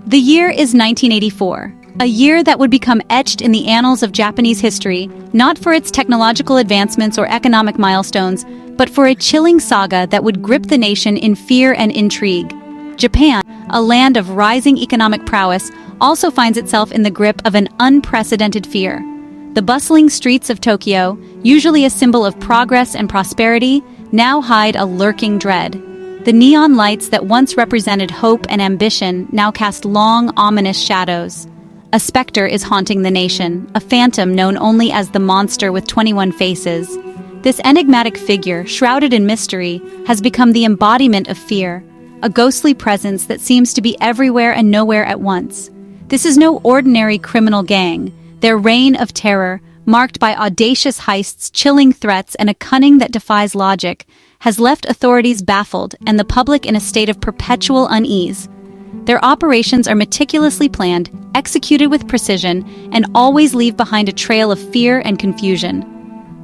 The year is 1984, a year that would become etched in the annals of Japanese history, not for its technological advancements or economic milestones, but for a chilling saga that would grip the nation in fear and intrigue. Japan, a land of rising economic prowess, also finds itself in the grip of an unprecedented fear. The bustling streets of Tokyo, usually a symbol of progress and prosperity, now hide a lurking dread. The neon lights that once represented hope and ambition now cast long, ominous shadows. A specter is haunting the nation, a phantom known only as the monster with 21 faces. This enigmatic figure, shrouded in mystery, has become the embodiment of fear, a ghostly presence that seems to be everywhere and nowhere at once. This is no ordinary criminal gang. Their reign of terror, marked by audacious heists, chilling threats, and a cunning that defies logic, has left authorities baffled and the public in a state of perpetual unease. Their operations are meticulously planned, executed with precision, and always leave behind a trail of fear and confusion.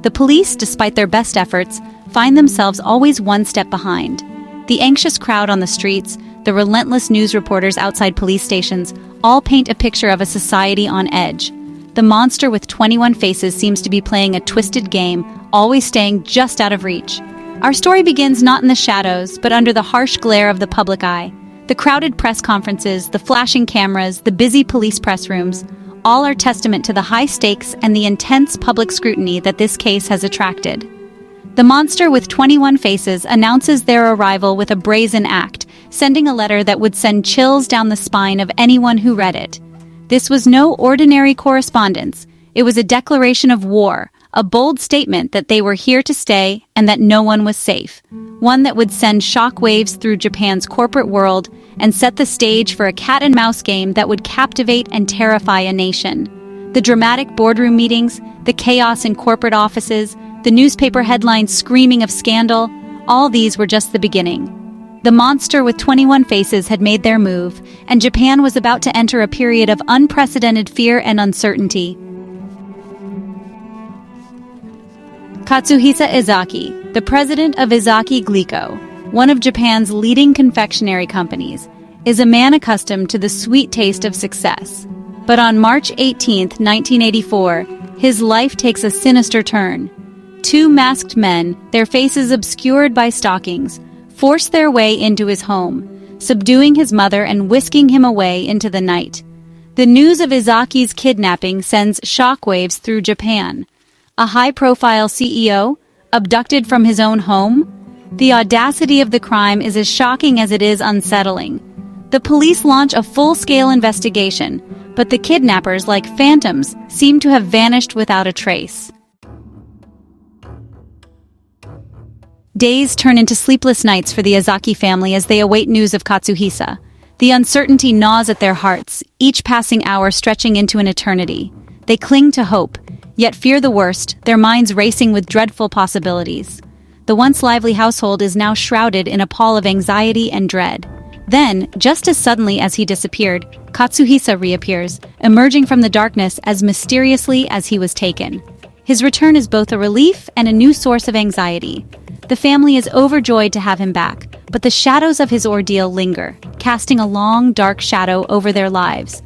The police, despite their best efforts, find themselves always one step behind. The anxious crowd on the streets, the relentless news reporters outside police stations, all paint a picture of a society on edge. The monster with 21 faces seems to be playing a twisted game, always staying just out of reach. Our story begins not in the shadows, but under the harsh glare of the public eye. The crowded press conferences, the flashing cameras, the busy police press rooms, all are testament to the high stakes and the intense public scrutiny that this case has attracted. The monster with 21 faces announces their arrival with a brazen act, sending a letter that would send chills down the spine of anyone who read it. This was no ordinary correspondence. It was a declaration of war, a bold statement that they were here to stay and that no one was safe. One that would send shockwaves through Japan's corporate world and set the stage for a cat-and-mouse game that would captivate and terrify a nation. The dramatic boardroom meetings, the chaos in corporate offices, the newspaper headlines screaming of scandal, all these were just the beginning. The monster with 21 faces had made their move, and Japan was about to enter a period of unprecedented fear and uncertainty. Katsuhisa Izaki, the president of Izaki Glico, one of Japan's leading confectionery companies, is a man accustomed to the sweet taste of success. But on March 18, 1984, his life takes a sinister turn. Two masked men, their faces obscured by stockings, force their way into his home, subduing his mother and whisking him away into the night. The news of Izaki's kidnapping sends shockwaves through Japan. A high-profile CEO, abducted from his own home? The audacity of the crime is as shocking as it is unsettling. The police launch a full-scale investigation, but the kidnappers, like phantoms, seem to have vanished without a trace. Days turn into sleepless nights for the Izaki family as they await news of Katsuhisa. The uncertainty gnaws at their hearts, each passing hour stretching into an eternity. They cling to hope, yet fear the worst, their minds racing with dreadful possibilities. The once lively household is now shrouded in a pall of anxiety and dread. Then, just as suddenly as he disappeared, Katsuhisa reappears, emerging from the darkness as mysteriously as he was taken. His return is both a relief and a new source of anxiety. The family is overjoyed to have him back, but the shadows of his ordeal linger, casting a long, dark shadow over their lives.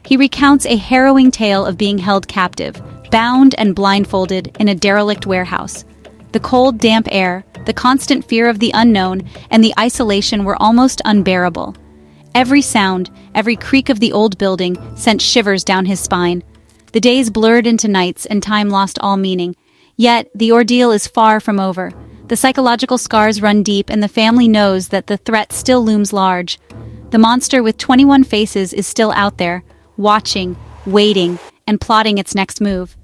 He recounts a harrowing tale of being held captive, bound and blindfolded in a derelict warehouse. The cold, damp air, the constant fear of the unknown, and the isolation were almost unbearable. Every sound, every creak of the old building sent shivers down his spine. The days blurred into nights and time lost all meaning. Yet, the ordeal is far from over. The psychological scars run deep, and the family knows that the threat still looms large. The monster with 21 faces is still out there, watching, waiting, and plotting its next move.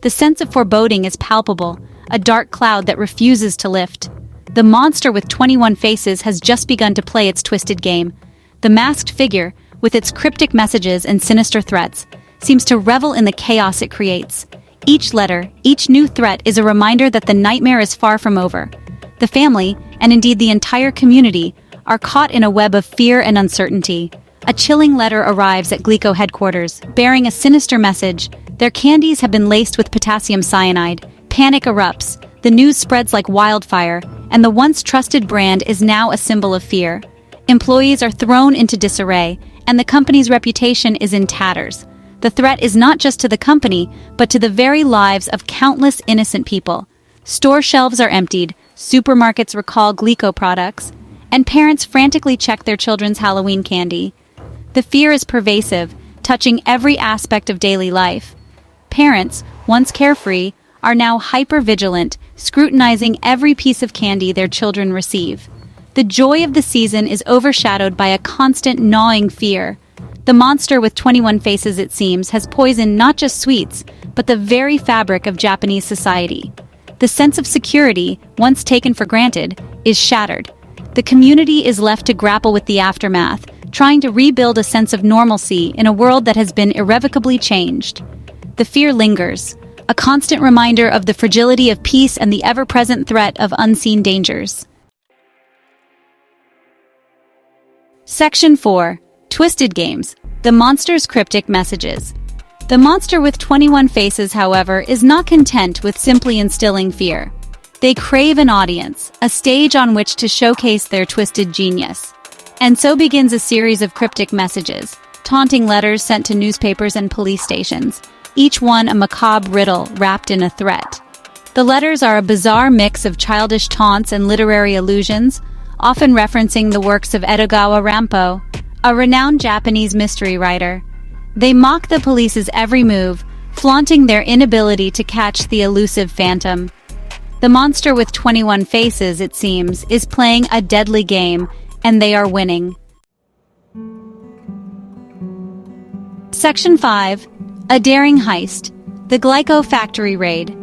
The sense of foreboding is palpable, a dark cloud that refuses to lift. The monster with 21 faces has just begun to play its twisted game. The masked figure, with its cryptic messages and sinister threats, seems to revel in the chaos it creates. Each letter, each new threat is a reminder that the nightmare is far from over. The family, and indeed the entire community, are caught in a web of fear and uncertainty. A chilling letter arrives at Glico headquarters, bearing a sinister message. Their candies have been laced with potassium cyanide. Panic erupts, the news spreads like wildfire, and the once trusted brand is now a symbol of fear. Employees are thrown into disarray, and the company's reputation is in tatters. The threat is not just to the company, but to the very lives of countless innocent people. Store shelves are emptied, supermarkets recall Glico products, and parents frantically check their children's Halloween candy. The fear is pervasive, touching every aspect of daily life. Parents, once carefree, are now hyper-vigilant, scrutinizing every piece of candy their children receive. The joy of the season is overshadowed by a constant gnawing fear. The monster with 21 faces, it seems, has poisoned not just sweets, but the very fabric of Japanese society. The sense of security, once taken for granted, is shattered. The community is left to grapple with the aftermath, trying to rebuild a sense of normalcy in a world that has been irrevocably changed. The fear lingers, a constant reminder of the fragility of peace and the ever-present threat of unseen dangers. Section 4. Twisted Games. The Monster's Cryptic Messages. The monster with 21 faces, however, is not content with simply instilling fear. They crave an audience, a stage on which to showcase their twisted genius. And so begins a series of cryptic messages, taunting letters sent to newspapers and police stations, each one a macabre riddle wrapped in a threat. The letters are a bizarre mix of childish taunts and literary allusions, often referencing the works of Edogawa Rampo, a renowned Japanese mystery writer. They mock the police's every move, flaunting their inability to catch the elusive phantom. The monster with 21 faces, it seems, is playing a deadly game, and they are winning. Section 5. A Daring Heist. The Glico Factory Raid.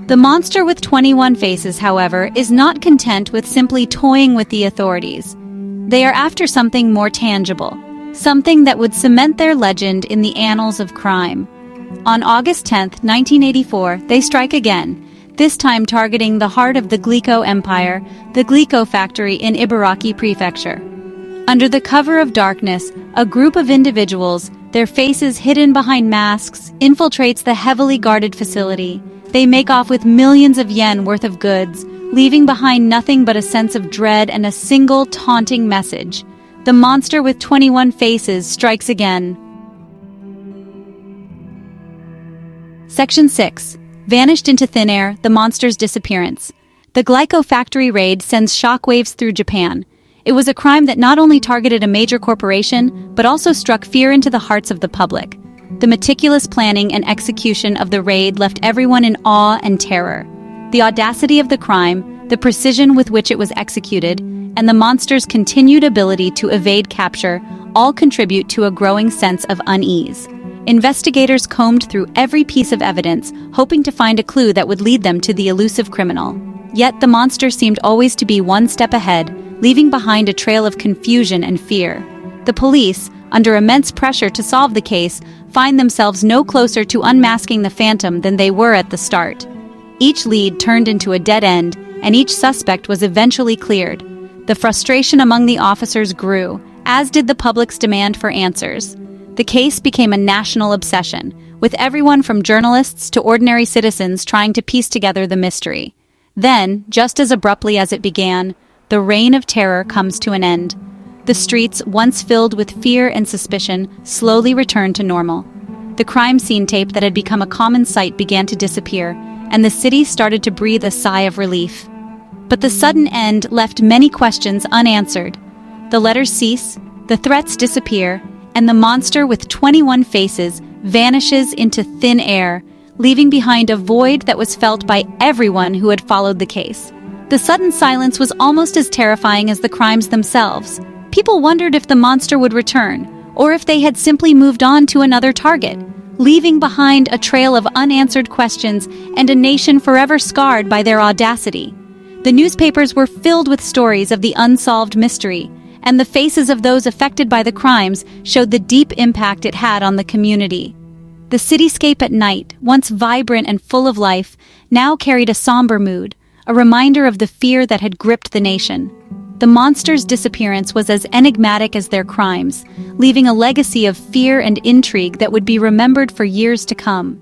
The monster with 21 faces, however, is not content with simply toying with the authorities. They are after something more tangible, something that would cement their legend in the annals of crime. On August 10, 1984, they strike again, this time targeting the heart of the Glico Empire, the Glico factory in Ibaraki Prefecture. Under the cover of darkness, a group of individuals, their faces hidden behind masks, infiltrates the heavily guarded facility. They make off with millions of yen worth of goods, leaving behind nothing but a sense of dread and a single taunting message. The monster with 21 faces strikes again. Section 6. Vanished into thin air, the monster's disappearance. The Glico factory raid sends shockwaves through Japan. It was a crime that not only targeted a major corporation, but also struck fear into the hearts of the public. The meticulous planning and execution of the raid left everyone in awe and terror. The audacity of the crime, the precision with which it was executed, and the monster's continued ability to evade capture all contribute to a growing sense of unease. Investigators combed through every piece of evidence, hoping to find a clue that would lead them to the elusive criminal. Yet the monster seemed always to be one step ahead, leaving behind a trail of confusion and fear. The police, under immense pressure to solve the case, find themselves no closer to unmasking the phantom than they were at the start. Each lead turned into a dead end, and each suspect was eventually cleared. The frustration among the officers grew, as did the public's demand for answers. The case became a national obsession, with everyone from journalists to ordinary citizens trying to piece together the mystery. Then, just as abruptly as it began, the reign of terror comes to an end. The streets, once filled with fear and suspicion, slowly returned to normal. The crime scene tape that had become a common sight began to disappear, and the city started to breathe a sigh of relief. But the sudden end left many questions unanswered. The letters cease, the threats disappear, and the monster with 21 faces vanishes into thin air, leaving behind a void that was felt by everyone who had followed the case. The sudden silence was almost as terrifying as the crimes themselves. People wondered if the monster would return, or if they had simply moved on to another target, leaving behind a trail of unanswered questions and a nation forever scarred by their audacity. The newspapers were filled with stories of the unsolved mystery, and the faces of those affected by the crimes showed the deep impact it had on the community. The cityscape at night, once vibrant and full of life, now carried a somber mood, a reminder of the fear that had gripped the nation. The monster's disappearance was as enigmatic as their crimes, leaving a legacy of fear and intrigue that would be remembered for years to come.